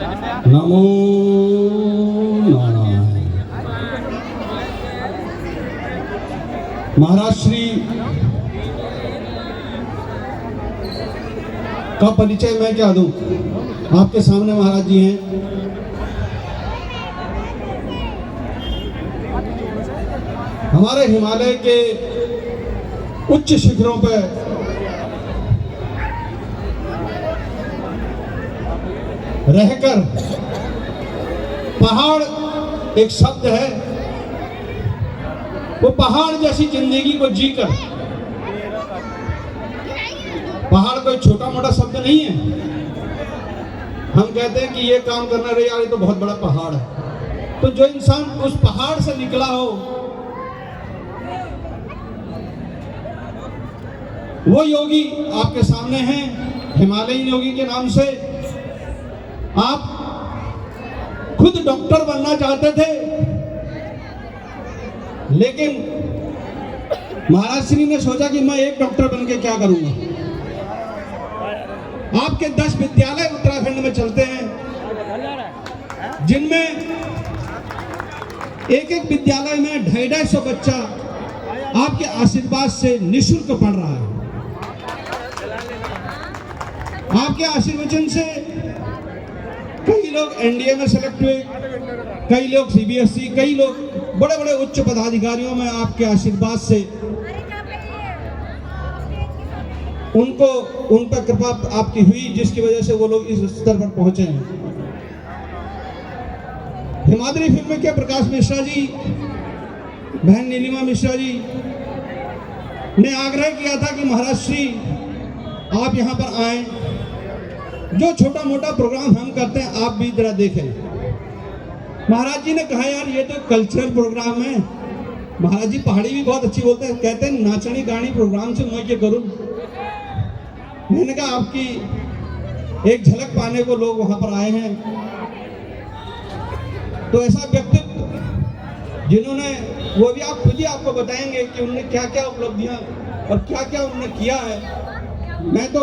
नमो नारायण। महाराज श्री का परिचय मैं क्या दूं? आपके सामने महाराज जी हैं। हमारे हिमालय के उच्च शिखरों पर रहकर पहाड़ एक शब्द है, वो पहाड़ जैसी जिंदगी को जीकर, पहाड़ कोई छोटा मोटा शब्द नहीं है। हम कहते हैं कि ये काम करना रे यार, ये तो बहुत बड़ा पहाड़ है। तो जो इंसान उस पहाड़ से निकला हो, वो योगी आपके सामने हैं, हिमालयी योगी के नाम से। आप खुद डॉक्टर बनना चाहते थे, लेकिन महाराज श्री ने सोचा कि मैं एक डॉक्टर बन के क्या करूंगा। आपके 10 विद्यालय उत्तराखंड में चलते हैं, जिनमें एक एक विद्यालय में 250 बच्चा आपके आशीर्वाद से निःशुल्क पढ़ रहा है। आपके आशीर्वचन से कई लोग एनडीए में सेलेक्ट हुए, कई लोग सीबीएसई, कई लोग बड़े बड़े उच्च पदाधिकारियों में आपके आशीर्वाद से उनको उन पर कृपा आपकी हुई, जिसकी वजह से वो लोग इस स्तर पर पहुंचे हैं। हिमाद्री फिल्म के प्रकाश मिश्रा जी, बहन नीलिमा मिश्रा जी ने आग्रह किया था कि महाराज श्री आप यहाँ पर आए, जो छोटा मोटा प्रोग्राम हम करते हैं आप भी जरा देखें। महाराज जी ने कहा यार ये तो कल्चरल प्रोग्राम है। महाराज जी पहाड़ी भी बहुत अच्छी बोलते हैं, कहते हैं नाचनी गानी प्रोग्राम से मैं क्या करूं। मैंने कहा आपकी एक झलक पाने को लोग वहां पर आए हैं। तो ऐसा व्यक्तित्व जिन्होंने, वो भी आप खुद ही आपको बताएंगे कि उन्होंने क्या क्या उपलब्धियां और क्या क्या उन्होंने किया है। मैं तो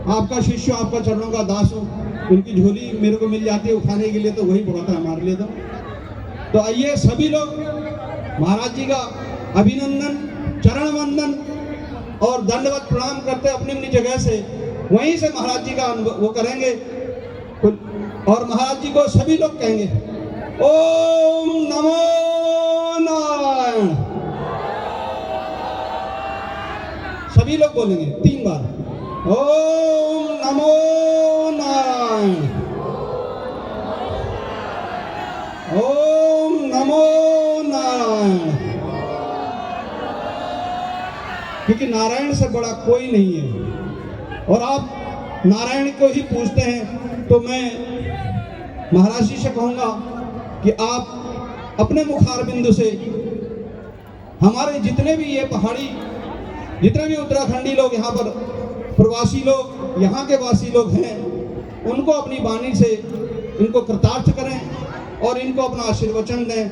आपका शिष्य, आपका चरणों का दास हूँ। उनकी झोली मेरे को मिल जाती है उठाने के लिए, तो वही बहुत है हमारे लिए। तो आइए सभी लोग महाराज जी का अभिनंदन, चरण वंदन और दंडवत प्रणाम करते अपनी अपनी जगह से, वहीं से महाराज जी का वो करेंगे। और महाराज जी को सभी लोग कहेंगे ओम नमो नारायण। सभी लोग बोलेंगे 3 बार ओम नमो नारायण, ओम नमो नारायण। क्योंकि नारायण से बड़ा कोई नहीं है, और आप नारायण को ही पूछते हैं। तो मैं महाराज जी से कहूँगा कि आप अपने मुखारबिंदु से हमारे जितने भी ये पहाड़ी, जितने भी उत्तराखंडी लोग यहाँ पर प्रवासी लोग, यहाँ के वासी लोग हैं, उनको अपनी वाणी से इनको कृतार्थ करें और इनको अपना आशीर्वचन दें।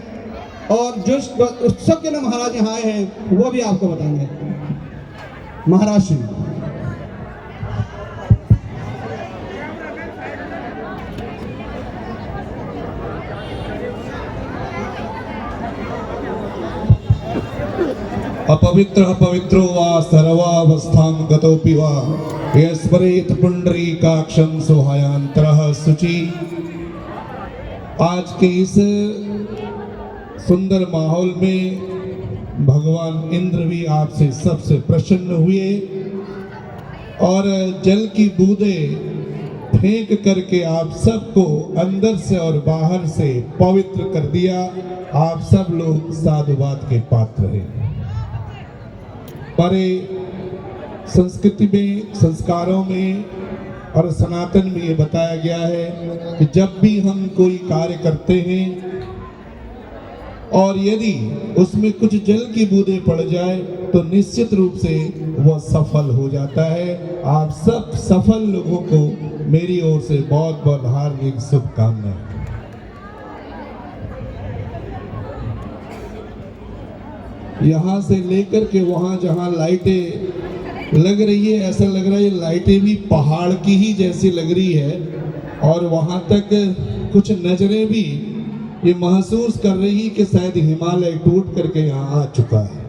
और जिस उत्सव के लिए महाराज यहाँ आए हैं वो भी आपको बताएंगे। महाराज श्री अपवित्र पवित्रो वा सर्वावस्थां गतोऽपि वा यस्मरेत् पुंडरीकाक्षं सोहायांतरः शुचि। आज के इस सुंदर माहौल में भगवान इंद्र भी आपसे सबसे प्रसन्न हुए और जल की बूंदें फेंक करके आप सबको अंदर से और बाहर से पवित्र कर दिया। आप सब लोग साधुवाद के पात्र हैं। हमारे संस्कृति में, संस्कारों में और सनातन में ये बताया गया है कि जब भी हम कोई कार्य करते हैं और यदि उसमें कुछ जल की बूंदें पड़ जाए तो निश्चित रूप से वह सफल हो जाता है। आप सब सफल लोगों को मेरी ओर से बहुत बहुत हार्दिक शुभकामनाएं। यहाँ से लेकर के वहाँ जहाँ लाइटें लग रही है, ऐसा लग रहा है ये लाइटें भी पहाड़ की ही जैसी लग रही है। और वहाँ तक कुछ नजरें भी ये महसूस कर रही कि शायद हिमालय टूट करके यहाँ आ चुका है।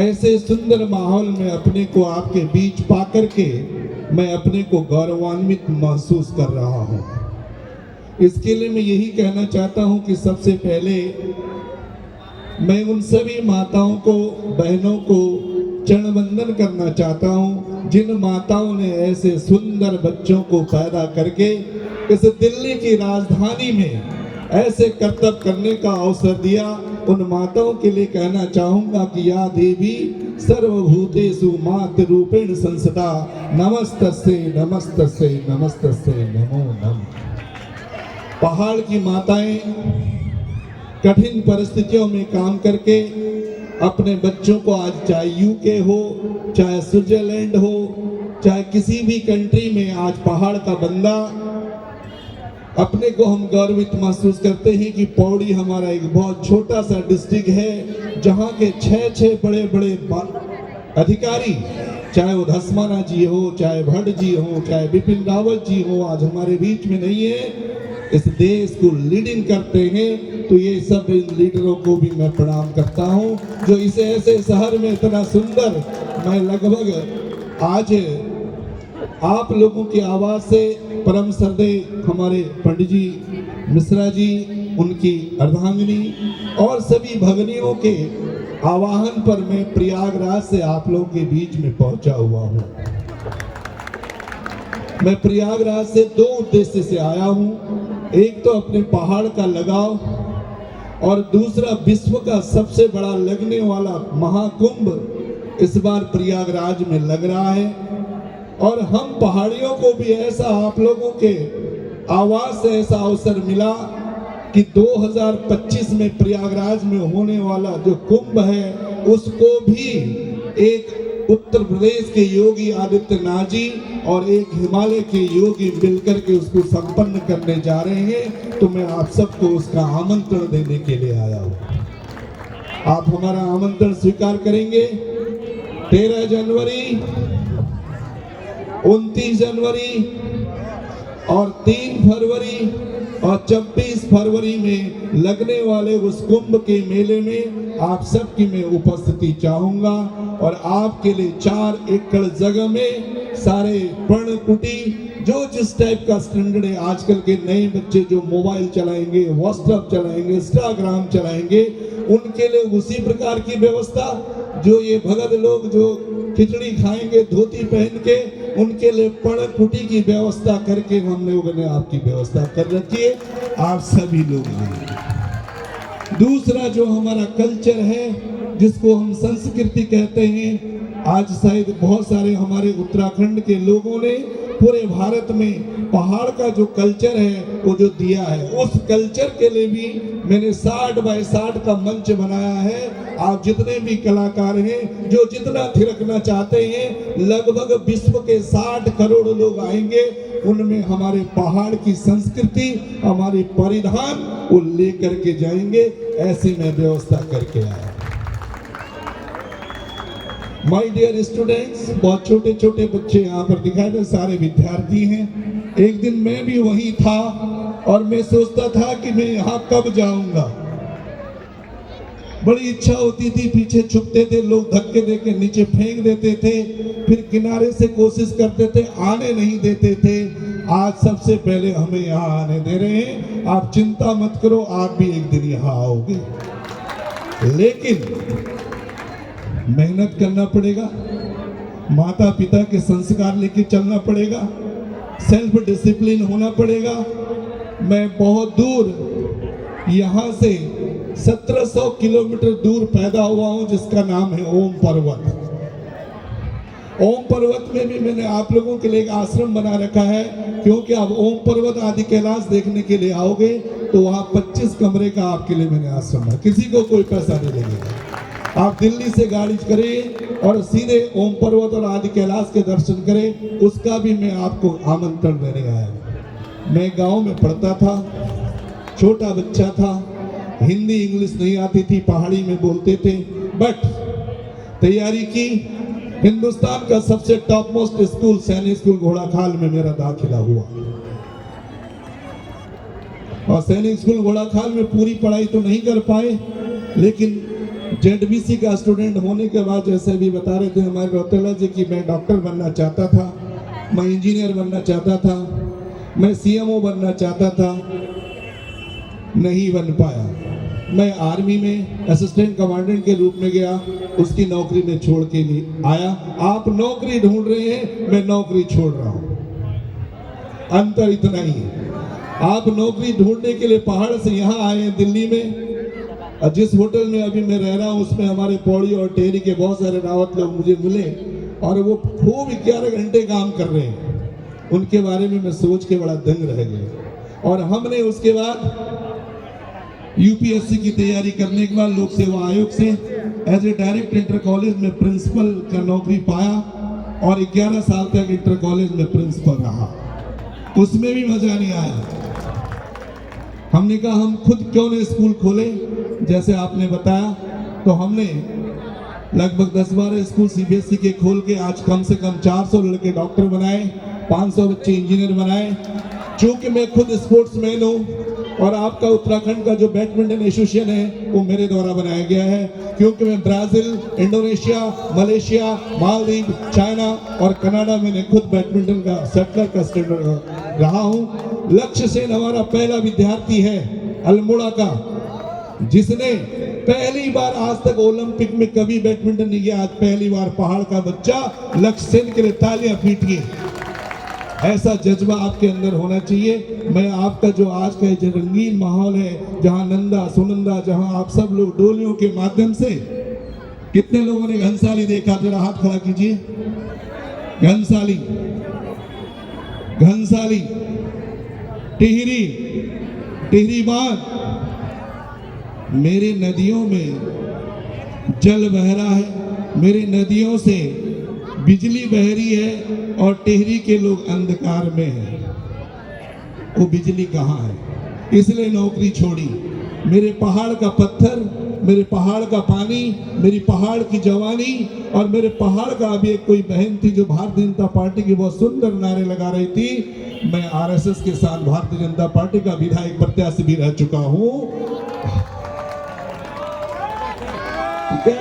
ऐसे सुंदर माहौल में अपने को आपके बीच पा करके मैं अपने को गौरवान्वित महसूस कर रहा हूँ। इसके लिए मैं यही कहना चाहता हूँ कि सबसे पहले मैं उन सभी माताओं को, बहनों को चरण वंदन करना चाहता हूँ जिन माताओं ने ऐसे सुंदर बच्चों को पैदा करके इस दिल्ली की राजधानी में ऐसे कर्तव्य करने का अवसर दिया। उन माताओं के लिए कहना चाहूंगा कि या देवी सर्वभूतेषु मातृरूपेण संसदा नमस्तस्यै नमस्तस्यै नमस्तस्यै नमो नमः। पहाड़ की माताएं कठिन परिस्थितियों में काम करके अपने बच्चों को, आज चाहे यूके हो, चाहे स्विट्जरलैंड हो, चाहे किसी भी कंट्री में, आज पहाड़ का बंदा, अपने को हम गर्वित महसूस करते हैं कि पौड़ी हमारा एक बहुत छोटा सा डिस्ट्रिक्ट है जहाँ के 6 बड़े बड़े अधिकारी, चाहे वो धस्माना जी हो, चाहे भट्ट जी हो, चाहे बिपिन रावत जी हो, आज हमारे बीच में नहीं है, इस देश को लीडिंग करते हैं। तो ये सब इन लीडरों को भी मैं प्रणाम करता हूँ जो इस ऐसे शहर में इतना सुंदर, मैं लगभग आज आप लोगों की आवाज से परम श्रद्धेय हमारे पंडित जी मिश्रा जी, उनकी अर्धांगिनी और सभी भगनियों के आवाहन पर मैं प्रयागराज से आप लोगों के बीच में पहुंचा हुआ हूं। मैं प्रयागराज से 2 उद्देश्य से आया हूं। एक तो अपने पहाड़ का लगाव और दूसरा विश्व का सबसे बड़ा लगने वाला महाकुंभ इस बार प्रयागराज में लग रहा है और हम पहाड़ियों को भी ऐसा, आप लोगों के आवाज से ऐसा अवसर मिला कि 2025 में प्रयागराज में होने वाला जो कुंभ है उसको भी एक उत्तर प्रदेश के योगी आदित्यनाथ जी और एक हिमालय के योगी मिलकर के उसको संपन्न करने जा रहे हैं। तो मैं आप सबको उसका आमंत्रण देने के लिए आया हूँ। आप हमारा आमंत्रण स्वीकार करेंगे? 13 जनवरी, 29 जनवरी और 3 फरवरी और 26 फरवरी में लगने वाले उस कुंभ के मेले में आप सबकी मैं उपस्थिति चाहूंगा और आपके लिए 4 एकड़ जगह में सारे पर्ण कुटी, जो जिस टाइप का स्टैंडर्ड है, आजकल के नए बच्चे जो मोबाइल चलाएंगे, व्हाट्सएप चलाएंगे, इंस्टाग्राम चलाएंगे, उनके लिए उसी प्रकार की व्यवस्था, जो ये भगत लोग जो खिचड़ी खाएंगे धोती पहन के, उनके लिए पर्ण कुटी की व्यवस्था करके हम लोगों ने आपकी व्यवस्था कर रखी है। आप सभी लोग आए। दूसरा जो हमारा कल्चर है, जिसको हम संस्कृति कहते हैं, आज शायद बहुत सारे हमारे उत्तराखंड के लोगों ने पूरे भारत में पहाड़ का जो कल्चर है वो जो दिया है, उस कल्चर के लिए भी मैंने 60 बाय 60 का मंच बनाया है। आप जितने भी कलाकार हैं जो जितना थिरकना चाहते हैं, लगभग विश्व के 60 करोड़ लोग आएंगे, उनमें हमारे पहाड़ की संस्कृति, हमारे परिधान वो लेकर के जाएंगे। ऐसी मैं व्यवस्था करके आया। माय डियर स्टूडेंट्स, बहुत छोटे छोटे बच्चे यहाँ पर दिखाई दे, सारे विद्यार्थी हैं। एक दिन मैं भी वहीं था और मैं सोचता था कि मैं यहाँ कब जाऊंगा। बड़ी इच्छा होती थी, पीछे छुपते थे लोग, धक्के देके नीचे फेंक देते थे, फिर किनारे से कोशिश करते थे, आने नहीं देते थे। आज सबसे पहले हमें यहाँ आने दे रहे हैं। आप चिंता मत करो, आप भी एक दिन यहाँ आओगे, लेकिन मेहनत करना पड़ेगा, माता पिता के संस्कार लेके चलना पड़ेगा, सेल्फ डिसिप्लिन होना पड़ेगा। मैं बहुत दूर यहाँ से 1700 किलोमीटर दूर पैदा हुआ हूँ, जिसका नाम है ओम पर्वत। ओम पर्वत में भी मैंने आप लोगों के लिए एक आश्रम बना रखा है, क्योंकि आप ओम पर्वत आदि कैलाश देखने के लिए आओगे तो वहाँ 25 कमरे का आपके लिए मैंने आश्रम है, किसी को कोई पैसा नहीं लगेगा। आप दिल्ली से गाड़ी करें और सीधे ओम पर्वत और आदि कैलाश के दर्शन करें, उसका भी मैं आपको आमंत्रण देने आया हूँ। मैं गांव में पढ़ता था, छोटा बच्चा था, हिंदी इंग्लिश नहीं आती थी, पहाड़ी में बोलते थे, बट तैयारी की। हिंदुस्तान का सबसे टॉप मोस्ट स्कूल सैनिक स्कूल घोड़ाखाल में मेरा दाखिला हुआ। और सैनिक स्कूल घोड़ाखाल में पूरी पढ़ाई तो नहीं कर पाए, लेकिन जेडबीसी का स्टूडेंट होने के बाद जैसे भी बता रहे थे हमारे रौतेला जी की मैं डॉक्टर बनना चाहता था, मैं इंजीनियर बनना चाहता था, मैं सीएमओ बनना चाहता था, नहीं बन पाया। मैं आर्मी में असिस्टेंट कमांडेंट के रूप में गया, उसकी नौकरी में छोड़ के लिए आया। आप नौकरी ढूंढ रहे हैं, मैं नौकरी छोड़ रहा हूं, अंतर इतना ही है। आप नौकरी ढूंढने के लिए पहाड़ से यहाँ आए हैं दिल्ली में, और जिस होटल में अभी मैं रह रहा हूँ उसमें हमारे पौड़ी और टेहरी के बहुत सारे रावत लोग मुझे मिले और वो खूब 11 घंटे काम कर रहे हैं। उनके बारे में मैं सोच के बड़ा दंग रह गया। और हमने उसके बाद यूपीएससी की तैयारी करने के बाद लोक सेवा आयोग से as a direct inter college में प्रिंसिपल का नौकरी पाया और 11 साल तक इंटर कॉलेज में प्रिंसिपल रहा। उसमें भी मजा नहीं आया। हमने कहा हम खुद क्यों नहीं स्कूल खोले, जैसे आपने बताया, तो हमने लगभग 10-12 स्कूल सीबीएसई के खोल के आज कम से कम 400 लड़के डॉक्टर बनाए, 500 बच्चे इंजीनियर बनाए। चूंकि मैं खुद स्पोर्ट्समैन हूँ और आपका उत्तराखंड का जो बैडमिंटन एसोसिएशन है वो मेरे द्वारा बनाया गया है, क्योंकि मैं Brazil, Indonesia, Malaysia, Maldives, China और कनाडा में खुद बैडमिंटन का सेटलर का स्टूडेंट रहा हूँ। लक्ष्य सेन हमारा पहला विद्यार्थी है अल्मोड़ा का, जिसने पहली बार आज तक ओलंपिक में कभी बैडमिंटन नहीं किया। आज पहली बार पहाड़ का बच्चा लक्ष्य सेन के लिए तालियां पीटिए। ऐसा जज्बा आपके अंदर होना चाहिए। मैं आपका जो आज का जो रंगीन माहौल है, जहां नंदा सुनंदा, जहां आप सब लोग डोलियों के माध्यम से, कितने लोगों ने घनसाली देखा, जरा हाथ खड़ा कीजिए। घनसाली, घनसाली, टिहरी, टिहरी बांध, मेरे नदियों में जल बह रहा है, मेरी नदियों से बिजली बह रही है और टिहरी के लोग अंधकार में हैं। वो बिजली कहाँ है? इसलिए नौकरी छोड़ी। मेरे पहाड़ का पत्थर, मेरे पहाड़ का पानी, मेरी पहाड़ की जवानी और मेरे पहाड़ का अभी एक कोई बहन थी जो भारतीय जनता पार्टी की बहुत सुंदर नारे लगा रही थी। मैं आरएसएस के साथ भारतीय जनता पार्टी का विधायक प्रत्याशी भी रह चुका हूं। ठीक है,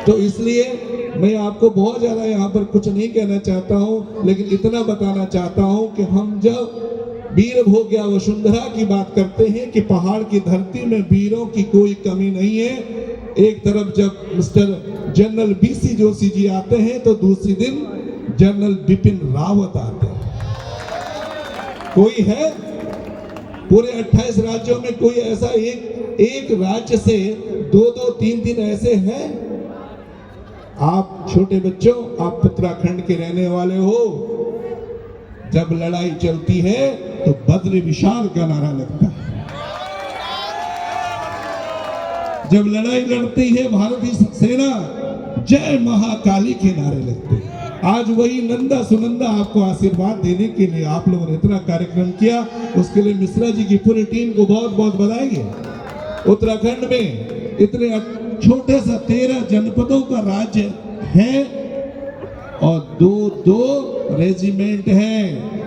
तो इसलिए मैं आपको बहुत ज्यादा यहाँ पर कुछ नहीं कहना चाहता हूँ, लेकिन इतना बताना चाहता हूँ कि हम जब वीर भोग या वसुंधरा की बात करते हैं कि पहाड़ की धरती में वीरों की कोई कमी नहीं है। एक तरफ जब mister general BC Joshi ji आते हैं तो दूसरी दिन जनरल बिपिन रावत आते हैं। कोई है पूरे 28 राज्यों में कोई ऐसा एक राज्य से 2-2, 3-3 ऐसे हैं? आप छोटे बच्चों, आप उत्तराखंड के रहने वाले हो, जब लड़ाई चलती है तो बद्र विशाल का नारा लगता है। जब लड़ाई लड़ती है भारतीय सेना, जय महाकाली के नारे लगते हैं। आज वही नंदा सुनंदा आपको आशीर्वाद देने के लिए आप लोगों ने इतना कार्यक्रम किया, उसके लिए मिश्रा जी की पूरी टीम को बहुत बहुत बधाई है। उत्तराखंड में इतने छोटे सा 13 जनपदों का राज्य है और 2 रेजिमेंट है,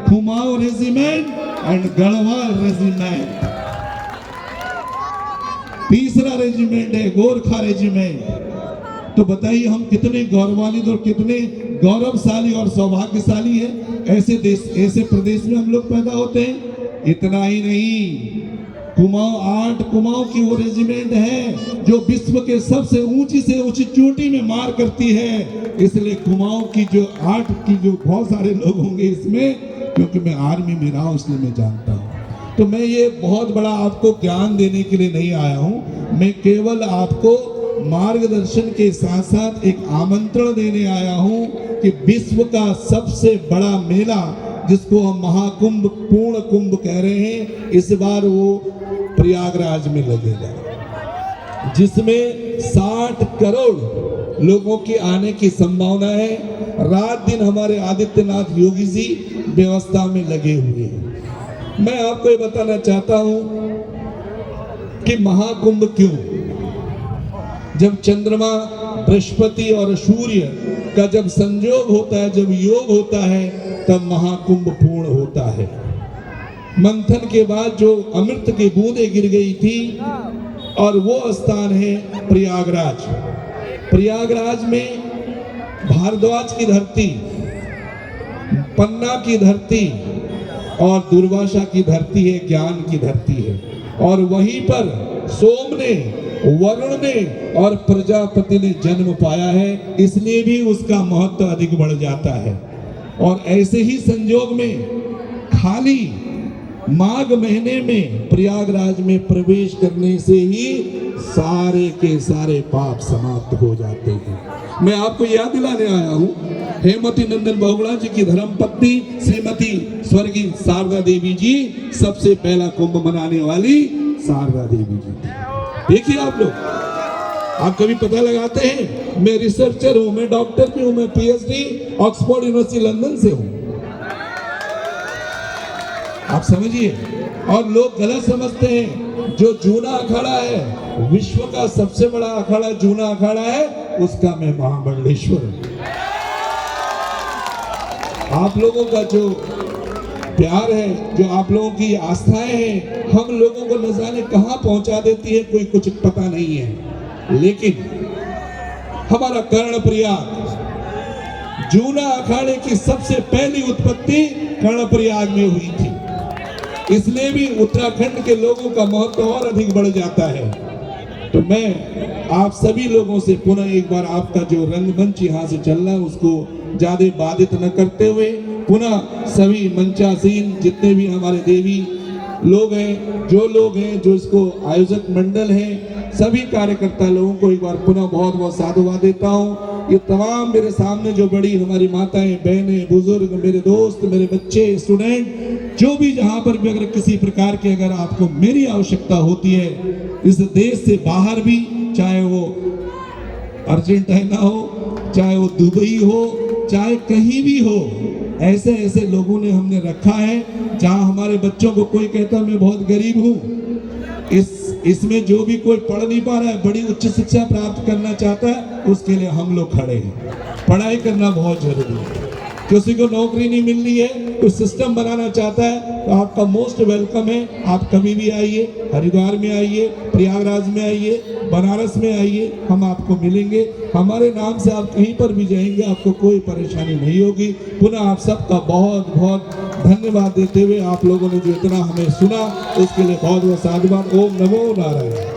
Kumaon regiment and Garhwal regiment. तीसरा रेजिमेंट है गोरखा रेजिमेंट। तो बताइए हम कितने गौरवान्वित और कितने गौरवशाली और सौभाग्यशाली हैं। ऐसे देश, ऐसे प्रदेश में हम लोग पैदा होते हैं। इतना ही नहीं, कुमाऊं 8 कुमाऊं की वो रेजिमेंट है जो विश्व के सबसे ऊंची से ऊंची चोटी में मार करती है। इसलिए कुमाऊं की जो 8 की जो बहुत सारे लोग होंगे इसमें, क्योंकि मैं आर्मी में रहा हूं इसलिए मैं जानता हूं। तो मैं ये बहुत बड़ा आपको ज्ञान देने के लिए नहीं आया हूं, मैं केवल आपको मार्गदर्शन के साथ साथ एक आमंत्रण देने आया हूं कि विश्व का सबसे बड़ा मेला जिसको हम महाकुंभ, पूर्ण कुंभ कह रहे हैं, इस बार वो प्रयागराज में लगेगा, जिसमें 60 करोड़ लोगों की आने की संभावना है। रात दिन हमारे आदित्यनाथ योगी जी व्यवस्था में लगे हुए हैं। मैं आपको ये बताना चाहता हूं कि महाकुंभ क्यों? जब चंद्रमा, बृहस्पति और सूर्य का जब संयोग होता है, जब योग होता है, तब महाकुंभ पूर्ण होता है। मंथन के बाद जो अमृत की बूंदें गिर गई थी, और वो स्थान है प्रयागराज। प्रयागराज में भारद्वाज की धरती, पन्ना की धरती और दुर्वासा की धरती है, ज्ञान की धरती है। और वहीं पर सोम ने, वरुण ने और प्रजापति ने जन्म पाया है, इसलिए भी उसका महत्व अधिक बढ़ जाता है। और ऐसे ही संजोग में खाली माघ महीने में प्रयागराज में प्रवेश करने से ही सारे के सारे पाप समाप्त हो जाते हैं। मैं आपको याद दिलाने आया हूँ, हेमवती नंदन बहुगुणा जी की धर्मपत्नी श्रीमती स्वर्गीय शारदा देवी जी सबसे पहला कुंभ मनाने वाली शारदा देवी जी। देखिए आप लोग, आप कभी पता लगाते हैं, मैं रिसर्चर हूं, मैं डॉक्टर भी हूं, मैं पीएचडी ऑक्सफोर्ड यूनिवर्सिटी लंदन से हूं, आप समझिए। और लोग गलत समझते हैं, जो जूना अखाड़ा है, विश्व का सबसे बड़ा अखाड़ा जूना अखाड़ा है, उसका मैं महामंडलेश्वर हूं। आप लोगों का जो प्यार है, जो आप लोगों की आस्थाएं हैं, हम लोगों को न जाने कहां पहुंचा देती है, कोई कुछ पता नहीं है। लेकिन हमारा कर्णप्रयाग, जूना अखाड़े की सबसे पहली उत्पत्ति कर्णप्रयाग में हुई थी, इसलिए भी उत्तराखंड के लोगों का महत्व और अधिक बढ़ जाता है। तो मैं आप सभी लोगों से पुनः एक बार, आपका जो रंगमंच यहाँ से चल रहा है उसको ज्यादा बाधित न करते हुए, पुनः सभी मंचासीन जितने भी हमारे देवी लोग हैं, जो लोग हैं, जो इसको आयोजक मंडल है, सभी कार्यकर्ता लोगों को एक बार पुनः बहुत बहुत साधुवाद देता हूँ। ये तमाम मेरे सामने जो बड़ी हमारी माताएं, बहनें, बुजुर्ग, मेरे दोस्त, मेरे बच्चे, स्टूडेंट, जो भी जहाँ पर भी अगर किसी प्रकार की अगर आपको मेरी आवश्यकता होती है, इस देश से बाहर भी, चाहे वो अर्जेंटीना हो, चाहे वो दुबई हो, चाहे कहीं भी हो, ऐसे ऐसे लोगों ने हमने रखा है, जहाँ हमारे बच्चों को कोई कहता मैं बहुत गरीब हूँ, इसमें जो भी कोई पढ़ नहीं पा रहा है, बड़ी उच्च शिक्षा प्राप्त करना चाहता है, उसके लिए हम लोग खड़े हैं। पढ़ाई करना बहुत जरूरी है। किसी को नौकरी नहीं मिल रही है, कोई सिस्टम बनाना चाहता है, तो आपका मोस्ट वेलकम है। आप कभी भी आइए, हरिद्वार में आइए, प्रयागराज में आइए, बनारस में आइए, हम आपको मिलेंगे। हमारे नाम से आप कहीं पर भी जाएंगे, आपको कोई परेशानी नहीं होगी। पुनः आप सबका बहुत बहुत धन्यवाद देते हुए, आप लोगों ने जो इतना हमें सुना, उसके लिए बहुत बहुत साधुवाद। ओम नमो नारायण।